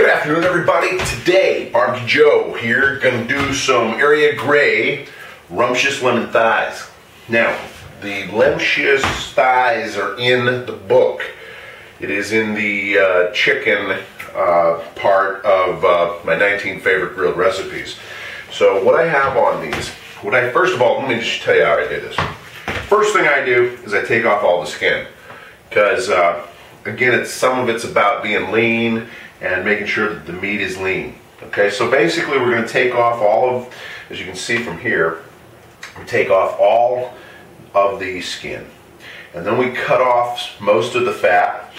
Good afternoon, everybody. Today, Barbecue Joe here, gonna do some area gray Rumpscious lemon thighs. Now, the Rumpscious thighs are in the book. It is in the chicken part of my 19 favorite grilled recipes. So what I have on these, first of all, let me just tell you how I do this. First thing I do is I take off all the skin, because again, some of it's about being lean and making sure that the meat is lean. Okay, so basically we're going to take off all of, as you can see from here, we take off all of the skin, and then we cut off most of the fat,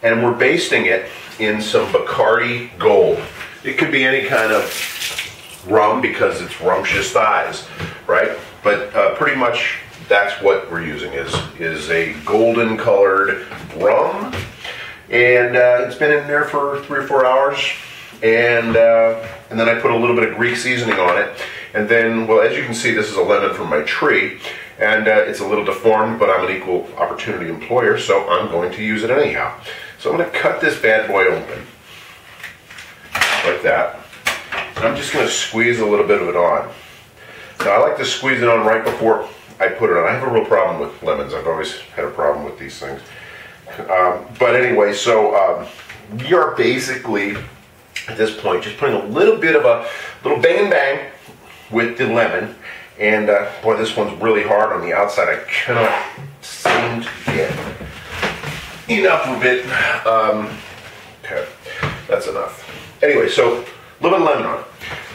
and we're basting it in some Bacardi Gold. It could be any kind of rum because it's Rumpscious thighs, right? But pretty much that's what we're using is a golden colored rum. And it's been in there for 3 or 4 hours, and then I put a little bit of Greek seasoning on it, and then, well, as you can see, this is a lemon from my tree, and it's a little deformed, but I'm an equal opportunity employer, so I'm going to use it anyhow. So I'm going to cut this bad boy open, like that, and I'm just going to squeeze a little bit of it on. Now, I like to squeeze it on right before I put it on. I have a real problem with lemons. I've always had a problem with these things. But anyway, so we are basically, at this point, just putting a little bit of a little bang and bang with the lemon. And boy, this one's really hard on the outside. I cannot seem to get enough of it. Okay, that's enough. Anyway, so a little bit of lemon on it.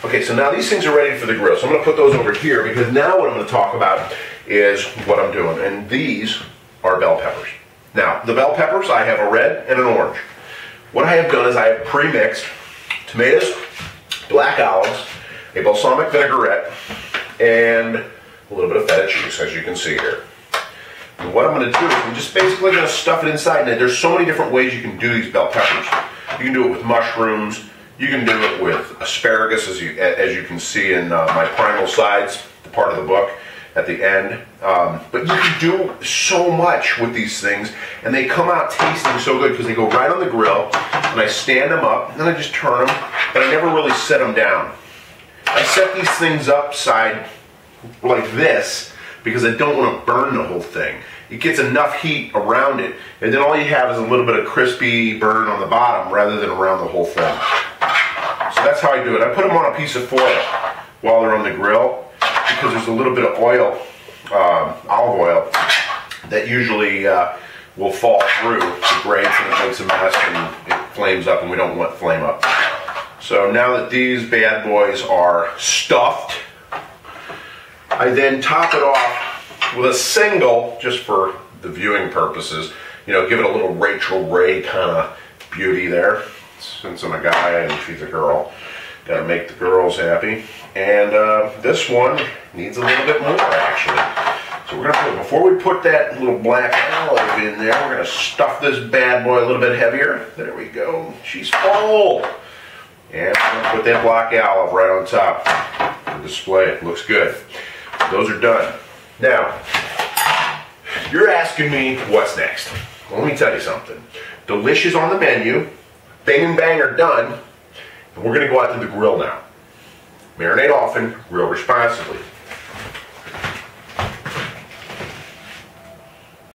Okay, so now these things are ready for the grill. So I'm going to put those over here, because now what I'm going to talk about is what I'm doing. And these are bell peppers. Now, the bell peppers, I have a red and an orange. What I have done is I have pre-mixed tomatoes, black olives, a balsamic vinaigrette, and a little bit of feta cheese, as you can see here. And what I'm going to do is I'm just basically going to stuff it inside. And there's so many different ways you can do these bell peppers. You can do it with mushrooms. You can do it with asparagus, as you can see in my primal sides, the part of the book at the end. But you can do so much with these things, and they come out tasting so good because they go right on the grill, and I stand them up, and then I just turn them, but I never really set them down. I set these things upside like this because I don't want to burn the whole thing. It gets enough heat around it, and then all you have is a little bit of crispy burn on the bottom rather than around the whole thing. So that's how I do it. I put them on a piece of foil while they're on the grill, because there's a little bit of oil, olive oil, that usually will fall through the grates, and it makes a mess and it flames up, and we don't want flame up. So now that these bad boys are stuffed, I then top it off with a single, just for the viewing purposes, you know, give it a little Rachel Ray kind of beauty there. Since I'm a guy and she's a girl, gotta make the girls happy. And this one needs a little bit more, actually. So we're gonna put, before we put that little black olive in there, we're gonna stuff this bad boy a little bit heavier. There we go. She's full. And we're gonna put that black olive right on top to display it. Looks good. Those are done. Now, you're asking me what's next. Well, let me tell you something. Delicious on the menu. Bang and bang are done. And we're gonna go out to the grill now. Marinate often, grill responsibly.